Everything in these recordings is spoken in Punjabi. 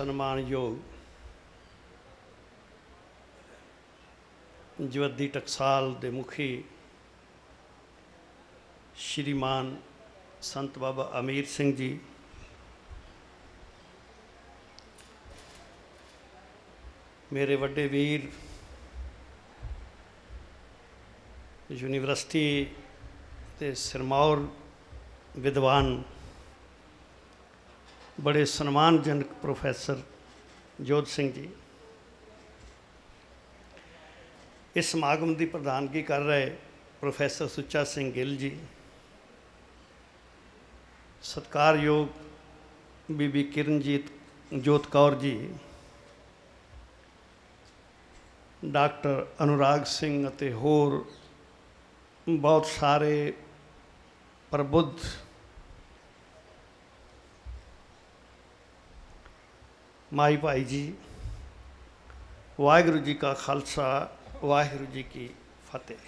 सन्मानयोग जवद्दी टकसाल के मुखी श्रीमान संत बाबा अमीर सिंह जी, मेरे वड्डे वीर यूनिवर्सिटी के सिरमौर विद्वान बड़े सन्मानजनक प्रोफैसर जोध सिंह जी, इस समागम की प्रधानगी कर रहे प्रोफैसर सुच्चा सिंह गिल जी, सत्कारयोग बीबी किरणजीत जोत कौर जी, डॉक्टर अनुराग सिंह अते होर बहुत सारे प्रबुद्ध माई भाई जी, वाहिगुरू जी का खालसा वाहिगुरू जी की फतेह।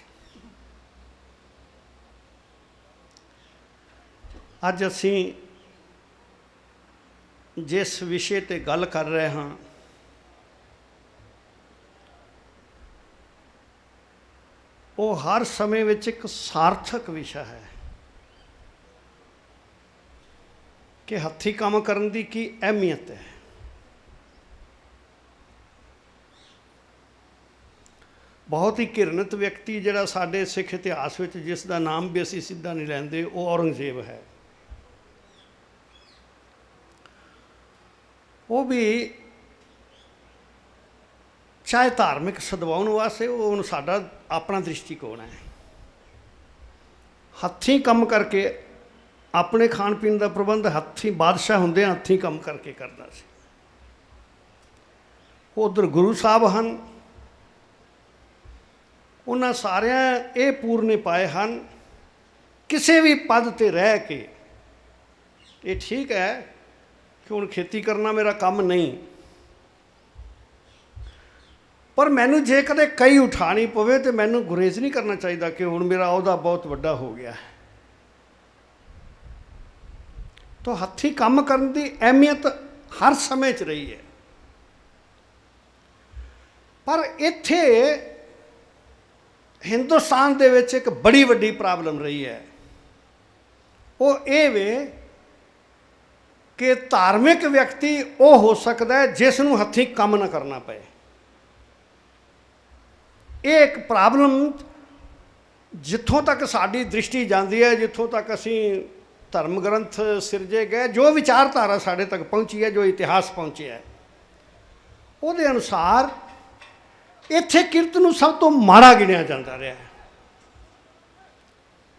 अज असी जिस विषय ते गल कर रहे हाँ वो हर समय विच एक सार्थक विषय है कि हत्थी काम करन दी की अहमियत है। बहुत ही घृणित व्यक्ति जिहड़ा साडे सिख इतिहास विच जिसका नाम भी असी सीधा नहीं लैंदे वो औरंगजेब है। वो भी चाहे धार्मिक सद्भावना वास्ते वो साडा अपना दृष्टिकोण है। हत्थी कम करके अपने खाण पीण का प्रबंध हत्थी बादशाह होंदे हत्थी कम करके करदा सी। उधर गुरु साहब हैं, उन्होंने सारिया ये पूरने पाए हैं किसी भी पद ते रह के। ये ठीक है कि हुण खेती करना मेरा काम नहीं, पर मैनू जे कदे कई उठानी पवे तो मैनू गुरेज नहीं करना चाहिए कि हुण मेरा अहदा बहुत वड्डा हो गया है। तो हत्थी काम करने की अहमियत हर समय च रही है, पर इत्थे हिंदुस्तान दे विच एक बड़ी वड्डी प्रॉब्लम रही है। वो ये वे कि धार्मिक व्यक्ति वो हो सकता है जिसनों हत्थी काम ना करना पे। ये एक प्रॉब्लम जिथों तक साड़ी दृष्टि जाती है, जिथों तक असी धर्म ग्रंथ सिरजे गए, जो विचारधारा साढ़े तक पहुँची है, जो इतिहास पहुँचे है, उहदे अनुसार इत्थे किरत नूं सब तो माड़ा गिणिया जाता रहा है।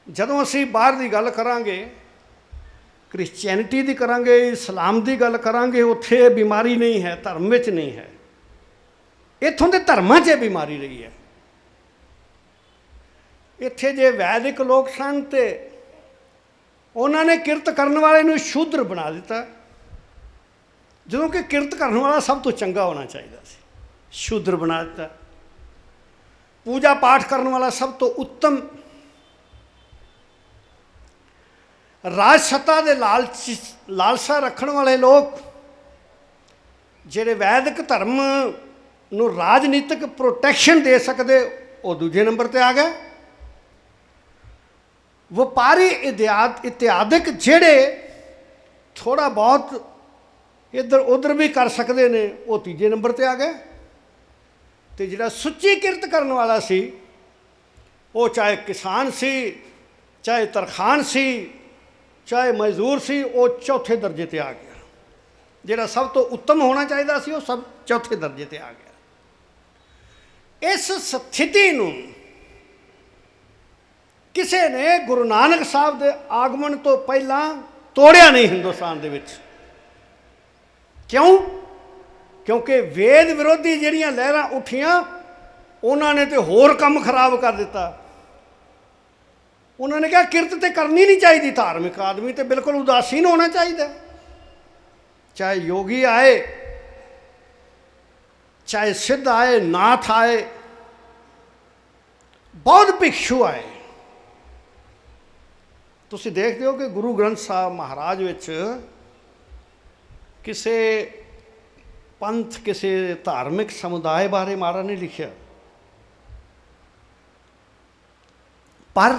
जदों असी बाहर की गल करांगे, क्रिश्चियनिटी की करांगे, इस्लाम की गल करांगे, उत्थे बीमारी नहीं है, धर्म विच नहीं है। इत्थों के धर्मां 'च बीमारी रही है। इत्थे जे वैदिक लोग सन ते उन्होंने किरत करने वाले नूं शूद्र बना दिता, जदों कि किरत करने वाला सब तो चंगा होना चाहिए सी, शूद्र बना दिता। पूजा पाठ करने वाला सब तो उत्तम, राज सत्ता दे लालसा रखने वाले लोग जिहड़े वैदिक धर्म नूं राजनीतिक प्रोटैक्शन दे सकते वो दूजे नंबर पर आ गए। व्यापारी इत्यादिक जिहड़े थोड़ा बहुत इधर उधर भी कर सकते हैं वो तीजे नंबर पर आ गए। तो जिहड़ा सुच्ची किरत करने वाला सी, वो चाहे किसान सी, चाहे तरखान सी, चाहे मजदूर सी, वो चौथे दर्जे ते आ गया। जिहड़ा सब तो उत्तम होना चाहिए सी, वो सब चौथे दर्जे ते आ गया। इस स्थिति नूं किसी ने गुरु नानक साहब के आगमन तो पहला तोड़िया नहीं हिंदुस्तान दे विच। क्यों? क्योंकि वेद विरोधी जिहड़ियां लहरां उठियां, उन्होंने तो होर काम खराब कर दिता। उन्होंने कहा किरत तो करनी नहीं चाहिए, धार्मिक आदमी तो बिल्कुल उदासीन होना चाहिए। चाहे योगी आए, चाहे सिद्ध आए, नाथ आए, बौद्ध भिक्षु आए। तुसीं देखते हो कि गुरु ग्रंथ साहब महाराज विच किसी ਪੰਥ ਕਿਸੇ ਧਾਰਮਿਕ ਸਮੁਦਾਇ ਬਾਰੇ ਮਾੜਾ ਨਹੀਂ ਲਿਖਿਆ, ਪਰ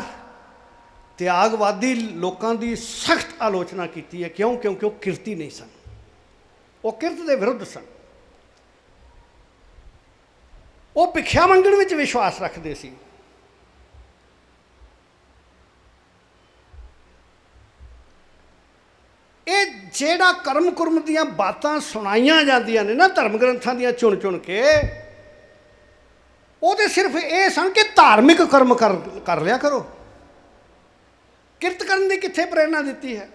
ਤਿਆਗਵਾਦੀ ਲੋਕਾਂ ਦੀ ਸਖਤ ਆਲੋਚਨਾ ਕੀਤੀ ਹੈ। ਕਿਉਂ? ਕਿਉਂਕਿ ਉਹ ਕਿਰਤੀ ਨਹੀਂ ਸਨ, ਉਹ ਕਿਰਤ ਦੇ ਵਿਰੁੱਧ ਸਨ, ਉਹ ਭਿੱਖਿਆ ਮੰਗਣ ਵਿੱਚ ਵਿਸ਼ਵਾਸ ਰੱਖਦੇ ਸੀ। ਇਹ ਜਿਹੜਾ ਕਰਮ ਕੁਰਮ ਦੀਆਂ ਬਾਤਾਂ ਸੁਣਾਈਆਂ ਜਾਂਦੀਆਂ ਨੇ ਨਾ ਧਰਮ ਗ੍ਰੰਥਾਂ ਦੀਆਂ ਚੁਣ ਚੁਣ ਕੇ, ਉਹ ਤਾਂ ਸਿਰਫ ਇਹ ਸਨ ਕਿ ਧਾਰਮਿਕ ਕਰਮ ਕਰ ਲਿਆ ਕਰੋ। ਕਿਰਤ ਕਰਨ ਦੀ ਕਿੱਥੇ ਪ੍ਰੇਰਨਾ ਦਿੱਤੀ ਹੈ?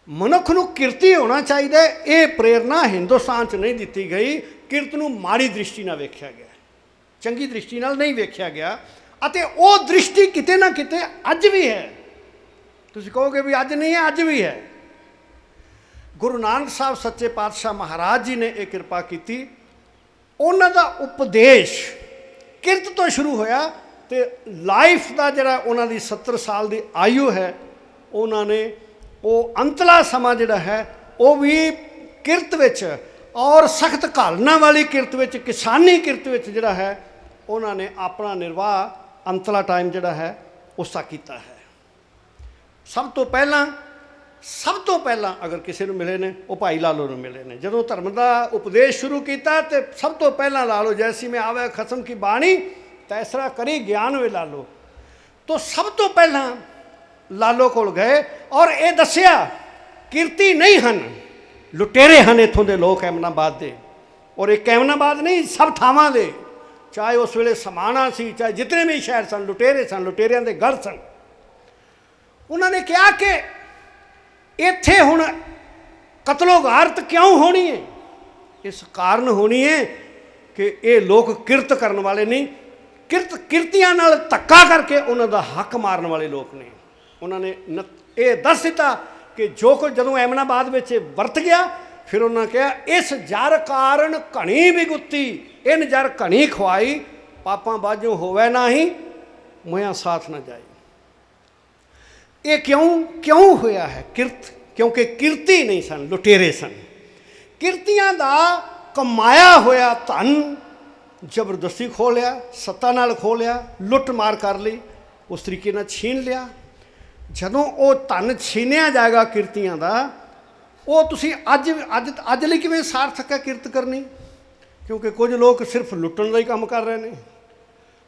ਮਨੁੱਖ ਨੂੰ ਕਿਰਤੀ ਹੋਣਾ ਚਾਹੀਦਾ, ਇਹ ਪ੍ਰੇਰਨਾ ਹਿੰਦੁਸਤਾਨ 'ਚ ਨਹੀਂ ਦਿੱਤੀ ਗਈ। ਕਿਰਤ ਨੂੰ ਮਾੜੀ ਦ੍ਰਿਸ਼ਟੀ ਨਾਲ ਵੇਖਿਆ ਗਿਆ, ਚੰਗੀ ਦ੍ਰਿਸ਼ਟੀ ਨਾਲ ਨਹੀਂ ਵੇਖਿਆ ਗਿਆ, ਅਤੇ ਉਹ ਦ੍ਰਿਸ਼ਟੀ ਕਿਤੇ ਨਾ ਕਿਤੇ ਅੱਜ ਵੀ ਹੈ। ਤੁਸੀਂ ਕਹੋਗੇ ਵੀ ਅੱਜ ਨਹੀਂ ਹੈ, ਅੱਜ ਵੀ ਹੈ। ਗੁਰੂ ਨਾਨਕ ਸਾਹਿਬ ਸੱਚੇ ਪਾਤਸ਼ਾਹ ਮਹਾਰਾਜ ਜੀ ਨੇ ਇਹ ਕਿਰਪਾ ਕੀਤੀ। ਉਹਨਾਂ ਦਾ ਉਪਦੇਸ਼ ਕਿਰਤ ਤੋਂ ਸ਼ੁਰੂ ਹੋਇਆ, ਅਤੇ ਲਾਈਫ ਦਾ ਜਿਹੜਾ ਉਹਨਾਂ ਦੀ 70 ਸਾਲ ਦੀ ਆਯੂ ਹੈ, ਉਹਨਾਂ ਨੇ ਉਹ ਅੰਤਲਾ ਸਮਾਂ ਜਿਹੜਾ ਹੈ ਉਹ ਵੀ ਕਿਰਤ ਵਿੱਚ, ਔਰ ਸਖਤ ਘਾਲਣਾ ਵਾਲੀ ਕਿਰਤ ਵਿੱਚ, ਕਿਸਾਨੀ ਕਿਰਤ ਵਿੱਚ ਜਿਹੜਾ ਹੈ ਉਹਨਾਂ ਨੇ ਆਪਣਾ ਨਿਰਵਾਹ ਅੰਤਲਾ ਟਾਈਮ ਜਿਹੜਾ ਹੈ ਉਸਦਾ ਕੀਤਾ ਹੈ। ਸਭ ਤੋਂ ਪਹਿਲਾਂ ਅਗਰ ਕਿਸੇ ਨੂੰ ਮਿਲੇ ਨੇ, ਉਹ ਭਾਈ ਲਾਲੋ ਨੂੰ ਮਿਲੇ ਨੇ। ਜਦੋਂ ਧਰਮ ਦਾ ਉਪਦੇਸ਼ ਸ਼ੁਰੂ ਕੀਤਾ ਤੇ ਸਭ ਤੋਂ ਪਹਿਲਾਂ ਲਾਲੋ, ਜੈਸੀ ਮੈਂ ਆਵੇ ਖਸਮ ਕੀ ਬਾਣੀ ਤੈਸਰਾ ਕਰੀ ਗਿਆਨ ਵੇ ਲਾਲੋ, ਤੋਂ ਸਭ ਤੋਂ ਪਹਿਲਾਂ ਲਾਲੋ ਕੋਲ ਗਏ ਔਰ ਇਹ ਦੱਸਿਆ ਕਿਰਤੀ ਨਹੀਂ ਹਨ, ਲੁਟੇਰੇ ਹਨ ਇੱਥੋਂ ਦੇ ਲੋਕ ਐਮਨਾਬਾਦ ਦੇ। ਔਰ ਇੱਕ ਐਮਨਾਬਾਦ ਨਹੀਂ, ਸਭ ਥਾਵਾਂ ਦੇ, ਚਾਹੇ ਉਸ ਵੇਲੇ ਸਮਾਣਾ ਸੀ, ਚਾਹੇ ਜਿਤਨੇ ਵੀ ਸ਼ਹਿਰ ਸਨ, ਲੁਟੇਰੇ ਸਨ, ਲੁਟੇਰਿਆਂ ਦੇ ਗੜ ਸਨ। ਉਹਨਾਂ ਨੇ ਕਿਹਾ ਕਿ ਇੱਥੇ ਹੁਣ ਕਤਲੋ ਗਾਰਤ ਕਿਉਂ ਹੋਣੀ ਹੈ? ਇਸ ਕਾਰਨ ਹੋਣੀ ਹੈ ਕਿ ਇਹ ਲੋਕ ਕਿਰਤ ਕਰਨ ਵਾਲੇ ਨਹੀਂ, ਕਿਰਤੀਆਂ ਨਾਲ ਧੱਕਾ ਕਰਕੇ ਉਹਨਾਂ ਦਾ ਹੱਕ ਮਾਰਨ ਵਾਲੇ ਲੋਕ ਨੇ। ਉਹਨਾਂ ਨੇ ਇਹ ਦੱਸ ਦਿੱਤਾ ਕਿ ਜੋ ਕੁਝ ਜਦੋਂ ਐਮਨਾਬਾਦ ਵਿੱਚ ਵਰਤ ਗਿਆ, ਫਿਰ ਉਹਨਾਂ ਕਿਹਾ ਇਸ ਜਰ ਕਾਰਨ ਘਣੀ ਵਿਗੁੱਤੀ, ਇਨ ਜਰ ਘਣੀ ਖਵਾਈ, ਪਾਪਾਂ ਬਾਝੋਂ ਹੋਵੇ ਨਾਹੀਂ ਮੋਇਆ ਸਾਥ ਨਾ ਜਾਏ। ਇਹ ਕਿਉਂ ਹੋਇਆ ਹੈ? ਕਿਉਂਕਿ ਕਿਰਤੀ ਨਹੀਂ ਸਨ, ਲੁਟੇਰੇ ਸਨ। ਕਿਰਤੀਆਂ ਦਾ ਕਮਾਇਆ ਹੋਇਆ ਧਨ ਜ਼ਬਰਦਸਤੀ ਖੋਹ ਲਿਆ, ਸੱਤਾ ਨਾਲ ਖੋਹ ਲਿਆ, ਲੁੱਟ ਮਾਰ ਕਰ ਲਈ, ਉਸ ਤਰੀਕੇ ਨਾਲ ਛੀਨ ਲਿਆ। ਜਦੋਂ ਉਹ ਧਨ ਛੀਨਿਆ ਜਾਏਗਾ ਕਿਰਤੀਆਂ ਦਾ, ਉਹ ਤੁਸੀਂ ਅੱਜ ਲਈ ਕਿਵੇਂ ਸਾਰਥਕ ਹੈ ਕਿਰਤ ਕਰਨੀ? ਕਿਉਂਕਿ ਕੁਝ ਲੋਕ ਸਿਰਫ ਲੁੱਟਣ ਦਾ ਹੀ ਕੰਮ ਕਰ ਰਹੇ ਨੇ।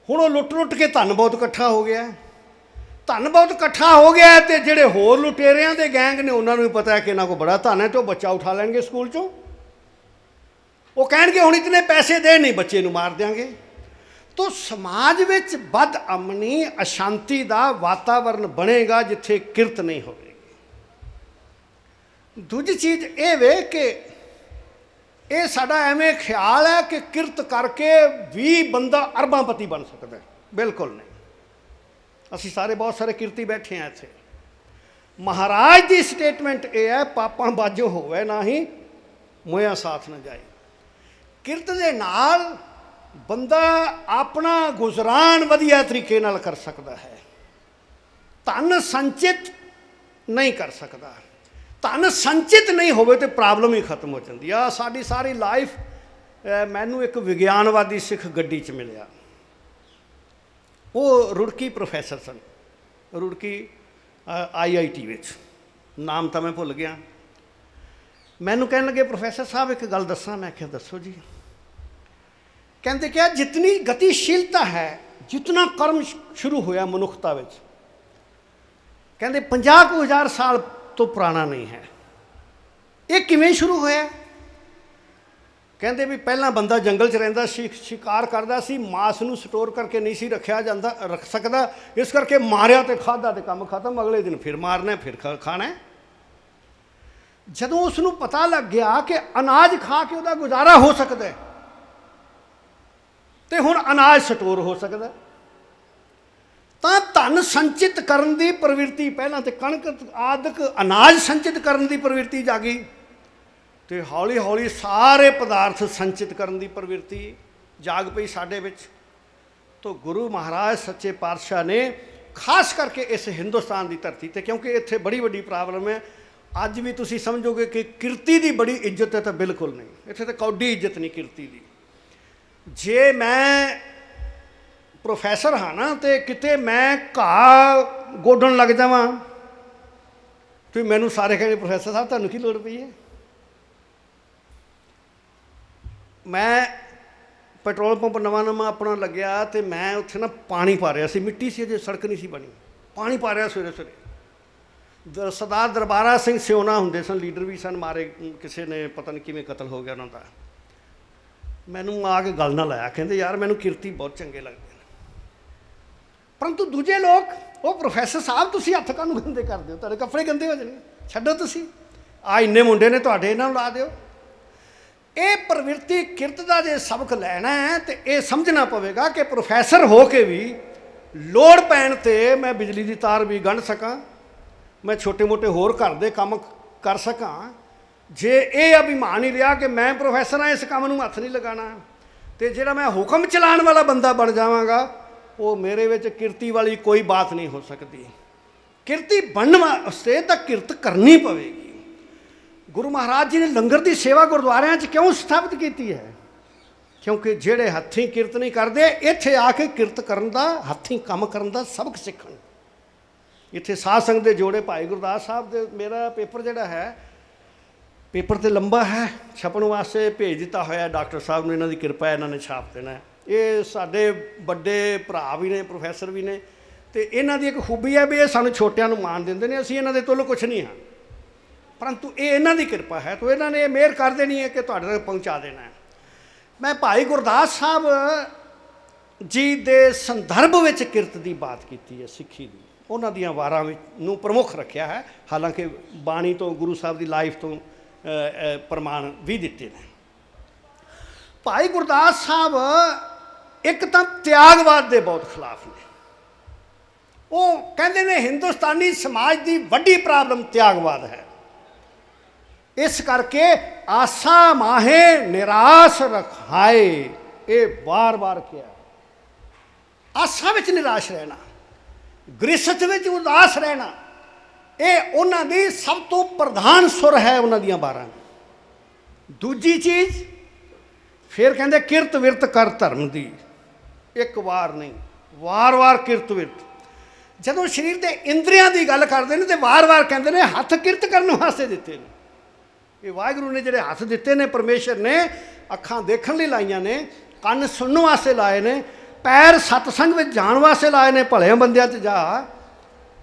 ਹੁਣ ਉਹ ਲੁੱਟ ਕੇ ਧਨ ਬਹੁਤ ਇਕੱਠਾ ਹੋ ਗਿਆ, ਅਤੇ ਜਿਹੜੇ ਹੋਰ ਲੁਟੇਰਿਆਂ ਦੇ ਗੈਂਗ ਨੇ ਉਹਨਾਂ ਨੂੰ ਵੀ ਪਤਾ ਹੈ ਕਿ ਇਹਨਾਂ ਕੋਲ ਬੜਾ ਧਨ ਹੈ, ਅਤੇ ਉਹ ਬੱਚਾ ਉਠਾ ਲੈਣਗੇ ਸਕੂਲ 'ਚੋਂ। ਉਹ ਕਹਿਣਗੇ ਹੁਣ ਇਤਨੇ ਪੈਸੇ ਦੇ, ਨਹੀਂ ਬੱਚੇ ਨੂੰ ਮਾਰ ਦਿਆਂਗੇ। ਤੋ ਸਮਾਜ ਵਿੱਚ ਬਦਅਮਨੀ, ਅਸ਼ਾਂਤੀ ਦਾ ਵਾਤਾਵਰਨ ਬਣੇਗਾ ਜਿੱਥੇ ਕਿਰਤ ਨਹੀਂ ਹੋਵੇਗੀ। ਦੂਜੀ ਚੀਜ਼ ਇਹ ਵੇ ਕਿ ਇਹ ਸਾਡਾ ਐਵੇਂ ਖਿਆਲ ਹੈ ਕਿ ਕਿਰਤ ਕਰਕੇ ਵੀ ਬੰਦਾ ਅਰਬਾਂਪਤੀ ਬਣ ਸਕਦਾ, ਬਿਲਕੁਲ ਨਹੀਂ। ਅਸੀਂ ਬਹੁਤ ਸਾਰੇ ਕਿਰਤੀ ਬੈਠੇ ਹਾਂ ਇੱਥੇ। ਮਹਾਰਾਜ ਦੀ ਸਟੇਟਮੈਂਟ ਇਹ ਹੈ, ਪਾਪਾਂ ਬਾਝੋਂ ਹੋਵੇ ਨਾਹੀਂ ਮੋਇਆ ਸਾਥ ਨਾ ਜਾਏ। ਕਿਰਤ ਦੇ ਨਾਲ ਬੰਦਾ ਆਪਣਾ ਗੁਜ਼ਰਾਨ ਵਧੀਆ ਤਰੀਕੇ ਨਾਲ ਕਰ ਸਕਦਾ ਹੈ। ਧਨ ਸੰਚਿਤ ਨਹੀਂ ਕਰ ਸਕਦਾ। ਧਨ ਸੰਚਿਤ ਨਹੀਂ ਹੋਵੇ ਤੇ ਪ੍ਰੋਬਲਮ ਹੀ ਖਤਮ ਹੋ ਜਾਂਦੀ ਆ। ਸਾਡੀ ਸਾਰੀ ਲਾਈਫ, ਮੈਨੂੰ ਇੱਕ ਵਿਗਿਆਨਵਾਦੀ ਸਿੱਖ ਗੱਡੀ 'ਚ ਮਿਲਿਆ, ਉਹ ਰੁੜਕੀ ਪ੍ਰੋਫੈਸਰ ਸਨ, ਰੁੜਕੀ IIT ਵਿੱਚ, ਨਾਮ ਤਾਂ ਮੈਂ ਭੁੱਲ ਗਿਆ। ਮੈਨੂੰ ਕਹਿਣ ਲੱਗੇ, ਪ੍ਰੋਫੈਸਰ ਸਾਹਿਬ ਇੱਕ ਗੱਲ ਦੱਸਾਂ। ਮੈਂ ਕਿਹਾ ਦੱਸੋ ਜੀ। ਕਹਿੰਦੇ ਕਿ ਜਿਤਨੀ ਗਤੀਸ਼ੀਲਤਾ ਹੈ, ਜਿਤਨਾ ਕਰਮ ਸ਼ੁਰੂ ਹੋਇਆ ਮਨੁੱਖਤਾ ਵਿੱਚ, ਕਹਿੰਦੇ 50,000 ਸਾਲ ਤੋਂ ਪੁਰਾਣਾ ਨਹੀਂ ਹੈ। ਇਹ ਕਿਵੇਂ ਸ਼ੁਰੂ ਹੋਇਆ? ਕਹਿੰਦੇ ਵੀ ਪਹਿਲਾਂ ਬੰਦਾ ਜੰਗਲ 'ਚ ਰਹਿੰਦਾ ਸੀ, ਸ਼ਿਕਾਰ ਕਰਦਾ ਸੀ, ਮਾਸ ਨੂੰ ਸਟੋਰ ਕਰਕੇ ਨਹੀਂ ਸੀ ਰੱਖ ਸਕਦਾ, ਇਸ ਕਰਕੇ ਮਾਰਿਆ ਤੇ ਖਾਧਾ ਤੇ ਕੰਮ ਖਤਮ। ਅਗਲੇ ਦਿਨ ਫਿਰ ਮਾਰਨਾ, ਫਿਰ ਖਾਣਾ। ਜਦੋਂ ਉਸ ਨੂੰ ਪਤਾ ਲੱਗ ਗਿਆ ਕਿ ਅਨਾਜ ਖਾ ਕੇ ਉਹਦਾ ਗੁਜ਼ਾਰਾ ਹੋ ਸਕਦਾ ਤੇ ਹੁਣ ਅਨਾਜ ਸਟੋਰ ਹੋ ਸਕਦਾ, ਤਾਂ ਧਨ ਸੰਚਿਤ ਕਰਨ ਦੀ ਪ੍ਰਵਿਰਤੀ, ਪਹਿਲਾਂ ਤੇ ਕਣਕ ਆਦਿਕ ਅਨਾਜ ਸੰਚਿਤ ਕਰਨ ਦੀ ਪ੍ਰਵਿਰਤੀ ਜਾਗੀ, ਤੇ ਹੌਲੀ ਹੌਲੀ ਸਾਰੇ ਪਦਾਰਥ ਸੰਚਿਤ ਕਰਨ ਦੀ ਪ੍ਰਵਿਰਤੀ ਜਾਗ ਪਈ ਸਾਡੇ ਵਿੱਚ। ਤਾਂ ਗੁਰੂ ਮਹਾਰਾਜ ਸੱਚੇ ਪਾਤਸ਼ਾਹ ਨੇ ਖਾਸ ਕਰਕੇ ਇਸ ਹਿੰਦੁਸਤਾਨ ਦੀ ਧਰਤੀ 'ਤੇ, ਕਿਉਂਕਿ ਇੱਥੇ ਬੜੀ ਵੱਡੀ ਪ੍ਰੋਬਲਮ ਹੈ, ਅੱਜ ਵੀ ਤੁਸੀਂ ਸਮਝੋਗੇ ਕਿ ਕਿਰਤੀ ਦੀ ਬੜੀ ਇੱਜ਼ਤ ਹੈ, ਤਾਂ ਬਿਲਕੁਲ ਨਹੀਂ। ਇੱਥੇ ਤਾਂ ਕੌਡੀ ਇੱਜ਼ਤ ਨਹੀਂ ਕਿਰਤੀ ਦੀ। ਜੇ ਮੈਂ ਪ੍ਰੋਫੈਸਰ ਹਾਂ ਨਾ, ਤੇ ਕਿਤੇ ਮੈਂ ਘਾਹ ਗੋਡਣ ਲੱਗ ਜਾਵਾਂ, ਤੇ ਮੈਨੂੰ ਸਾਰੇ ਕਹਿੰਦੇ ਪ੍ਰੋਫੈਸਰ ਸਾਹਿਬ ਤੁਹਾਨੂੰ ਕੀ ਲੋੜ ਪਈ ਹੈ। ਮੈਂ ਪੈਟਰੋਲ ਪੰਪ ਨਵਾਂ ਆਪਣਾ ਲੱਗਿਆ, ਤੇ ਮੈਂ ਉੱਥੇ ਨਾ ਪਾਣੀ ਪਾ ਰਿਹਾ ਸੀ, ਮਿੱਟੀ ਸੀ, ਅਜੇ ਸੜਕ ਨਹੀਂ ਸੀ ਬਣੀ, ਪਾਣੀ ਪਾ ਰਿਹਾ ਸਵੇਰੇ ਸਵੇਰੇ। ਸਰਦਾਰ ਦਰਬਾਰਾ ਸਿੰਘ ਸਿਉਣਾ ਹੁੰਦੇ ਸਨ, ਲੀਡਰ ਵੀ ਸਨ, ਮਾਰੇ ਕਿਸੇ ਨੇ, ਪਤਾ ਨਹੀਂ ਕਿਵੇਂ ਕਤਲ ਹੋ ਗਿਆ ਉਹਨਾਂ ਦਾ। ਮੈਨੂੰ ਆ ਕੇ ਗੱਲ ਨਾਲ ਲਾਇਆ, ਕਹਿੰਦੇ ਯਾਰ ਮੈਨੂੰ ਕਿਰਤੀ ਬਹੁਤ ਚੰਗੇ ਲੱਗਦੇ ਨੇ, ਪਰੰਤੂ ਦੂਜੇ ਲੋਕ, ਉਹ ਪ੍ਰੋਫੈਸਰ ਸਾਹਿਬ ਤੁਸੀਂ ਹੱਥ ਕਾਹਨੂੰ ਗੰਦੇ ਕਰਦੇ ਹੋ, ਤੁਹਾਡੇ ਕੱਪੜੇ ਗੰਦੇ ਹੋ ਜਾਣਗੇ, ਛੱਡੋ ਤੁਸੀਂ, ਆ ਇੰਨੇ ਮੁੰਡੇ ਨੇ ਤੁਹਾਡੇ, ਇਹਨਾਂ ਨੂੰ ਲਾ ਦਿਓ। ਇਹ ਪ੍ਰਵਿਰਤੀ ਕਿਰਤ ਦਾ ਜੇ ਸਬਕ ਲੈਣਾ ਹੈ, ਤੇ ਇਹ ਸਮਝਣਾ ਪਵੇਗਾ ਕਿ ਪ੍ਰੋਫੈਸਰ ਹੋ ਕੇ ਵੀ ਲੋੜ ਪੈਣ 'ਤੇ ਮੈਂ ਬਿਜਲੀ ਦੀ ਤਾਰ ਵੀ ਗੰਢ ਸਕਾਂ, ਮੈਂ ਛੋਟੇ ਮੋਟੇ ਹੋਰ ਘਰ ਦੇ ਕੰਮ ਕਰ ਸਕਾਂ। ਜੇ ਇਹ ਅਭਿਮਾਨ ਹੀ ਰਿਹਾ ਕਿ ਮੈਂ ਪ੍ਰੋਫੈਸਰ ਹਾਂ, ਇਸ ਕੰਮ ਨੂੰ ਹੱਥ ਨਹੀਂ ਲਗਾਉਣਾ, ਤੇ ਜਿਹੜਾ ਮੈਂ ਹੁਕਮ ਚਲਾਉਣ ਵਾਲਾ ਬੰਦਾ ਬਣ ਜਾਵਾਂਗਾ, ਉਹ ਮੇਰੇ ਵਿੱਚ ਕਿਰਤੀ ਵਾਲੀ ਕੋਈ ਬਾਤ ਨਹੀਂ ਹੋ ਸਕਦੀ। ਕਿਰਤੀ ਬਣਨ ਵਾਸਤੇ ਤਾਂ ਕਿਰਤ ਕਰਨੀ ਪਵੇਗੀ। ਗੁਰੂ ਮਹਾਰਾਜ ਜੀ ਨੇ ਲੰਗਰ ਦੀ ਸੇਵਾ ਗੁਰਦੁਆਰਿਆਂ 'ਚ ਕਿਉਂ ਸਥਾਪਿਤ ਕੀਤੀ ਹੈ? ਕਿਉਂਕਿ ਜਿਹੜੇ ਹੱਥੀਂ ਕਿਰਤ ਨਹੀਂ ਕਰਦੇ, ਇੱਥੇ ਆ ਕੇ ਕਿਰਤ ਕਰਨ ਦਾ, ਹੱਥੀਂ ਕੰਮ ਕਰਨ ਦਾ ਸਬਕ ਸਿੱਖਣ। ਇੱਥੇ ਸਾਧ ਸੰਗਤ ਦੇ ਜੋੜੇ ਭਾਈ ਗੁਰਦਾਸ ਸਾਹਿਬ ਦੇ, ਮੇਰਾ ਪੇਪਰ ਜਿਹੜਾ ਹੈ, ਪੇਪਰ ਤਾਂ ਲੰਬਾ ਹੈ, ਛਪਣ ਵਾਸਤੇ ਭੇਜ ਦਿੱਤਾ ਹੋਇਆ ਡਾਕਟਰ ਸਾਹਿਬ ਨੂੰ, ਇਹਨਾਂ ਦੀ ਕਿਰਪਾ ਹੈ, ਇਹਨਾਂ ਨੇ ਛਾਪ ਦੇਣਾ। ਇਹ ਸਾਡੇ ਵੱਡੇ ਭਰਾ ਵੀ ਨੇ, ਪ੍ਰੋਫੈਸਰ ਵੀ ਨੇ, ਤੇ ਇਹਨਾਂ ਦੀ ਇੱਕ ਖੂਬੀ ਹੈ ਵੀ ਇਹ ਸਾਨੂੰ ਛੋਟਿਆਂ ਨੂੰ ਮਾਣ ਦਿੰਦੇ ਨੇ, ਅਸੀਂ ਇਹਨਾਂ ਦੇ ਤੋਂ ਕੁਛ ਨਹੀਂ ਹਾਂ, ਪਰੰਤੂ ਇਹ ਇਹਨਾਂ ਦੀ ਕਿਰਪਾ ਹੈ, ਤਾਂ ਇਹਨਾਂ ਨੇ ਇਹ ਮਿਹਰ ਕਰ ਦੇਣੀ ਹੈ ਕਿ ਤੁਹਾਡੇ ਤੱਕ ਪਹੁੰਚਾ ਦੇਣਾ ਹੈ। ਮੈਂ ਭਾਈ ਗੁਰਦਾਸ ਸਾਹਿਬ ਜੀ ਦੇ ਸੰਦਰਭ ਵਿੱਚ ਕਿਰਤ ਦੀ ਬਾਤ ਕੀਤੀ ਹੈ, ਸਿੱਖੀ ਦੀ, ਉਹਨਾਂ ਦੀਆਂ ਵਾਰਾਂ ਵਿੱਚ ਨੂੰ ਪ੍ਰਮੁੱਖ ਰੱਖਿਆ ਹੈ, ਹਾਲਾਂਕਿ ਬਾਣੀ ਤੋਂ, ਗੁਰੂ ਸਾਹਿਬ ਦੀ ਲਾਈਫ ਤੋਂ ਪ੍ਰਮਾਣ ਵੀ ਦਿੱਤੇ ਨੇ। ਭਾਈ ਗੁਰਦਾਸ ਸਾਹਿਬ ਇੱਕ ਤਾਂ ਤਿਆਗਵਾਦ ਦੇ ਬਹੁਤ ਖਿਲਾਫ ਨੇ। ਉਹ ਕਹਿੰਦੇ ਨੇ ਹਿੰਦੁਸਤਾਨੀ ਸਮਾਜ ਦੀ ਵੱਡੀ ਪ੍ਰੋਬਲਮ ਤਿਆਗਵਾਦ ਹੈ, ਇਸ ਕਰਕੇ ਆਸਾ ਮਾਹੇ ਨਿਰਾਸ਼ ਰਖਾਏ, ਇਹ ਵਾਰ-ਵਾਰ ਕਿਹਾ। ਆਸਾ ਵਿੱਚ ਨਿਰਾਸ਼ ਰਹਿਣਾ, ਗ੍ਰਸਥ ਵਿੱਚ ਉਦਾਸ ਰਹਿਣਾ, ਇਹ ਉਹਨਾਂ ਦੀ ਸਭ ਤੋਂ ਪ੍ਰਧਾਨ ਸੁਰ ਹੈ ਉਹਨਾਂ ਦੀਆਂ ਵਾਰਾਂ। ਦੂਜੀ ਚੀਜ਼ ਫਿਰ ਕਹਿੰਦੇ ਕਿਰਤ ਵਿਰਤ ਕਰ ਧਰਮ ਦੀ, ਇੱਕ ਵਾਰ ਨਹੀਂ, ਵਾਰ-ਵਾਰ ਕਿਰਤ ਵਿਰਤ। ਜਦੋਂ ਸਰੀਰ ਦੇ ਇੰਦਰੀਆਂ ਦੀ ਗੱਲ ਕਰਦੇ ਨੇ, ਤੇ ਵਾਰ-ਵਾਰ ਕਹਿੰਦੇ ਨੇ ਹੱਥ ਕਿਰਤ ਕਰਨ ਵਾਸਤੇ ਦਿੱਤੇ ਨੇ। ਇਹ ਵਾਹਿਗੁਰੂ ਨੇ ਜਿਹੜੇ ਹੱਥ ਦਿੱਤੇ ਨੇ, ਪਰਮੇਸ਼ਰ ਨੇ ਅੱਖਾਂ ਦੇਖਣ ਲਈ ਲਾਈਆਂ ਨੇ, ਕੰਨ ਸੁਣਨ ਵਾਸਤੇ ਲਾਏ ਨੇ, ਪੈਰ ਸਤਸੰਗ ਵਿੱਚ ਜਾਣ ਵਾਸਤੇ ਲਾਏ ਨੇ, ਭਲੇ ਬੰਦਿਆਂ 'ਚ ਜਾ,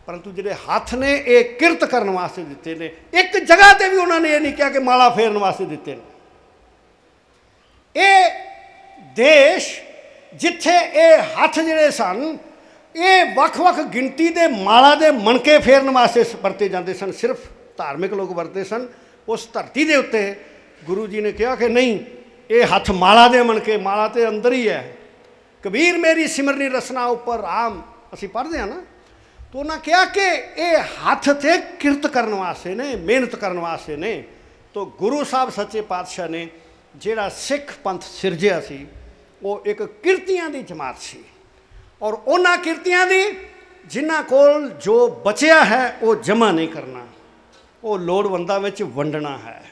ਪਰੰਤੂ ਜਿਹੜੇ ਹੱਥ ਨੇ ਇਹ ਕਿਰਤ ਕਰਨ ਵਾਸਤੇ ਦਿੱਤੇ ਨੇ। ਇੱਕ ਜਗ੍ਹਾ 'ਤੇ ਵੀ ਉਹਨਾਂ ਨੇ ਇਹ ਨਹੀਂ ਕਿਹਾ ਕਿ ਮਾਲਾ ਫੇਰਨ ਵਾਸਤੇ ਦਿੱਤੇ ਨੇ। ਇਹ ਦੇਸ਼ ਜਿੱਥੇ ਇਹ ਹੱਥ ਜਿਹੜੇ ਸਨ, ਇਹ ਵੱਖ-ਵੱਖ ਗਿਣਤੀ ਦੇ ਮਾਲਾ ਦੇ ਮਣਕੇ ਫੇਰਨ ਵਾਸਤੇ ਵਰਤੇ ਜਾਂਦੇ ਸਨ, ਸਿਰਫ ਧਾਰਮਿਕ ਲੋਕ ਵਰਤੇ ਸਨ। ਉਸ ਧਰਤੀ ਦੇ ਉੱਤੇ ਗੁਰੂ ਜੀ ਨੇ ਕਿਹਾ ਕਿ ਨਹੀਂ, ਇਹ ਹੱਥ ਮਾਲਾ ਦੇ ਮਣਕੇ, ਮਾਲਾ ਤੇ ਅੰਦਰ ਹੀ ਹੈ। ਕਬੀਰ ਮੇਰੀ ਸਿਮਰਨੀ ਰਸਨਾ ਉੱਪਰ ਰਾਮ, ਅਸੀਂ ਪੜ੍ਹਦੇ ਹਾਂ ਨਾ, ਤਾਂ ਉਹਨਾਂ ਕਿਹਾ ਕਿ ਇਹ ਹੱਥ ਤੇ ਕਿਰਤ ਕਰਨ ਵਾਸਤੇ ਨੇ, ਮਿਹਨਤ ਕਰਨ ਵਾਸਤੇ ਨੇ। ਤਾਂ ਗੁਰੂ ਸਾਹਿਬ ਸੱਚੇ ਪਾਤਸ਼ਾਹ ਨੇ ਜਿਹੜਾ ਸਿੱਖ ਪੰਥ ਸਿਰਜਿਆ ਸੀ, ਉਹ ਇੱਕ ਕਿਰਤੀਆਂ ਦੀ ਜਮਾਤ ਸੀ, ਔਰ ਉਹਨਾਂ ਕਿਰਤੀਆਂ ਦੀ ਜਿਨ੍ਹਾਂ ਕੋਲ ਜੋ ਬਚਿਆ ਹੈ ਉਹ ਜਮ੍ਹਾਂ ਨਹੀਂ ਕਰਨਾ, ਉਹ ਲੋੜਵੰਦਾਂ ਵਿੱਚ ਵੰਡਣਾ ਹੈ।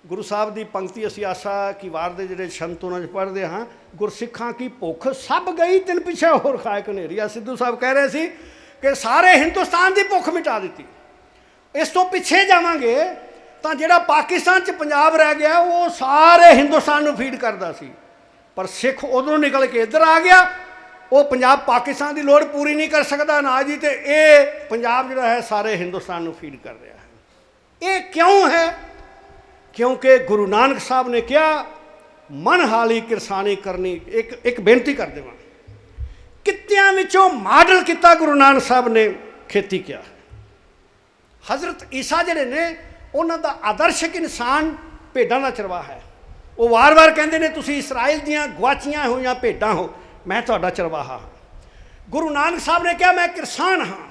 ਗੁਰੂ ਸਾਹਿਬ ਦੀ ਪੰਕਤੀ ਅਸੀਂ ਆਸਾ ਕੀ ਵਾਰ ਦੇ ਜਿਹੜੇ ਸੰਤ ਉਹਨਾਂ 'ਚ ਪੜ੍ਹਦੇ ਹਾਂ, ਗੁਰਸਿੱਖਾਂ ਕੀ ਭੁੱਖ ਸਭ ਗਈ ਤਿੰਨ ਪਿੱਛੇ ਹੋਰ ਖਾਏ ਕਨੇਰੀਆ। ਸਿੱਧੂ ਸਾਹਿਬ ਕਹਿ ਰਹੇ ਸੀ ਕਿ ਸਾਰੇ ਹਿੰਦੁਸਤਾਨ ਦੀ ਭੁੱਖ ਮਿਟਾ ਦਿੱਤੀ। ਇਸ ਤੋਂ ਪਿੱਛੇ ਜਾਵਾਂਗੇ ਤਾਂ ਜਿਹੜਾ ਪਾਕਿਸਤਾਨ 'ਚ ਪੰਜਾਬ ਰਹਿ ਗਿਆ, ਉਹ ਸਾਰੇ ਹਿੰਦੁਸਤਾਨ ਨੂੰ ਫੀਡ ਕਰਦਾ ਸੀ, ਪਰ ਸਿੱਖ ਉਧਰੋਂ ਨਿਕਲ ਕੇ ਇੱਧਰ ਆ ਗਿਆ। ਉਹ ਪੰਜਾਬ ਪਾਕਿਸਤਾਨ ਦੀ ਲੋੜ ਪੂਰੀ ਨਹੀਂ ਕਰ ਸਕਦਾ ਅਨਾਜ ਦੀ, ਤੇ ਇਹ ਪੰਜਾਬ ਜਿਹੜਾ ਹੈ ਸਾਰੇ ਹਿੰਦੁਸਤਾਨ ਨੂੰ ਫੀਡ ਕਰ ਰਿਹਾ ਹੈ। ਇਹ ਕਿਉਂ ਹੈ? ਕਿਉਂਕਿ ਗੁਰੂ ਨਾਨਕ ਸਾਹਿਬ ਨੇ ਕਿਹਾ ਮਨ ਹਾਲੀ ਕਿਰਸਾਨੀ ਕਰਨੀ। ਇੱਕ ਬੇਨਤੀ ਕਰ ਦੇਵਾਂ, ਕਿੱਤਿਆਂ ਵਿੱਚੋਂ ਮਾਡਲ ਕੀਤਾ ਗੁਰੂ ਨਾਨਕ ਸਾਹਿਬ ਨੇ ਖੇਤੀ ਕਿਹਾ। ਹਜ਼ਰਤ ਈਸਾ ਜਿਹੜੇ ਨੇ, ਉਹਨਾਂ ਦਾ ਆਦਰਸ਼ਕ ਇਨਸਾਨ ਭੇਡਾਂ ਦਾ ਚਰਵਾਹਾ ਹੈ। ਉਹ ਵਾਰ-ਵਾਰ ਕਹਿੰਦੇ ਨੇ ਤੁਸੀਂ ਇਸਰਾਇਲ ਦੀਆਂ ਗਵਾਚੀਆਂ ਹੋਈਆਂ ਭੇਡਾਂ ਹੋ, ਮੈਂ ਤੁਹਾਡਾ ਚਰਵਾਹਾ ਹਾਂ। ਗੁਰੂ ਨਾਨਕ ਸਾਹਿਬ ਨੇ ਕਿਹਾ ਮੈਂ ਕਿਰਸਾਨ ਹਾਂ,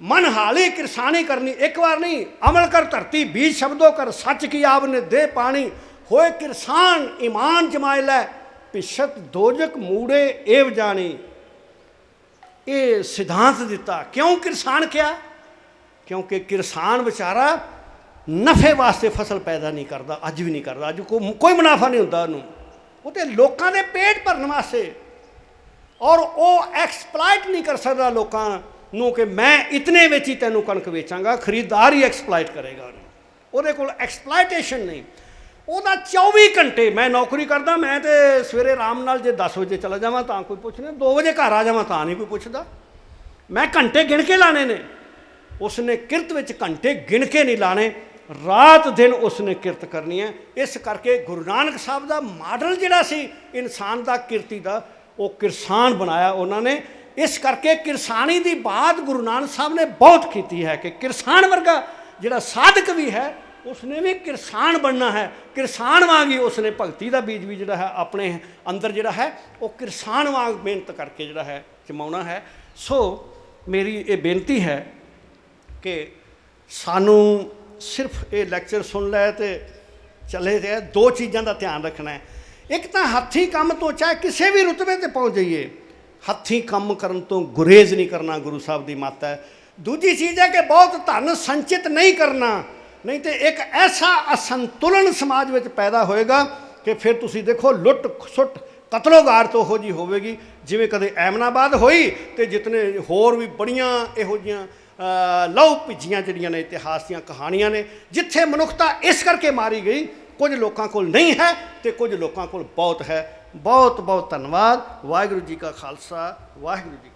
ਮਨ ਹਾਲੀ ਕਿਰਸਾਨੀ ਕਰਨੀ। ਇੱਕ ਵਾਰ ਨਹੀਂ, ਅਮਲ ਕਰ ਧਰਤੀ ਬੀਜ ਸ਼ਬਦੋ ਕਰ, ਸੱਚ ਕੀ ਆਪ ਨੇ ਦੇ ਪਾਣੀ, ਹੋਏ ਕਿਰਸਾਨ ਈਮਾਨ ਜਮਾਇ ਲੈ, ਪਿਛਤ ਦੋਜਕ ਮੂੜੇ ਏਵ ਜਾਣੀ। ਇਹ ਸਿਧਾਂਤ ਦਿੱਤਾ। ਕਿਉਂ ਕਿਰਸਾਨ ਕਿਹਾ? क्योंकि किसान बेचारा नफे वास्ते फसल पैदा नहीं करता, अज भी नहीं करता, अज कोई मुनाफा नहीं होता उन्होंने, वो तो लोगों के पेट भरने वास्ते, और वो एक्सप्लाइट नहीं कर सकता लोगों कि मैं इतने में ही तेनों कणक बेचांगा, खरीददार ही एक्सप्लाइट करेगा उन्हें, वो एक्सप्लाइटेशन नहीं। ਉਹਦਾ 24 घंटे मैं नौकरी करदा, मैं तो सवेरे आराम नाल जे 10 बजे चला जावां तां कोई पुछना, 2 बजे घर आ जावां तां नहीं कोई पुछदा, मैं घंटे गिण के लाने ने। उसने किरत विच घंटे गिण के नहीं लाने, रात दिन उसने किरत करनी है। इस करके गुरु नानक साहब का मॉडल जिहड़ा सी इंसान का किरती का, वो किरसान बनाया उन्होंने। इस करके किरसानी की बात गुरु नानक साहब ने बहुत की है कि किरसान वर्गा जिहड़ा साधक भी है उसने भी किरसान बनना है, किरसान वांग ही उसने भगती का बीज भी जिहड़ा है अपने अंदर जिहड़ा है वो किरसान वांग मेहनत करके जिहड़ा है जमाना है। सो मेरी ये बेनती है कि सानू सिर्फ ये लैक्चर सुन लै तो चले जाए, 2 चीज़ों का ध्यान रखना है। एक तो हत्थी काम तो चाहे किसी भी रुतबे ते पहुँच जाइए, हत्थी काम करन तो गुरेज नहीं करना, गुरु साहब की मत है। दूजी चीज़ है कि बहुत धन संचित नहीं करना, नहीं तो एक ऐसा असंतुलन समाज में पैदा होएगा कि फिर तुसी देखो लुट सुट कतलोगार तो हो जी होगी जिमें कदे ऐमनाबाद होई, तो जितने होर भी बड़ियाँ इहो जिहियां लहू भिजियां जिहड़ियां ने इतिहास दीयां कहानियां ने, जिथे मनुखता इस करके मारी गई, कुछ लोगों को नहीं है तो कुछ लोगों को बहुत है। बहुत बहुत धन्यवाद। वाहिगुरू जी का खालसा, वाहिगुरू जी।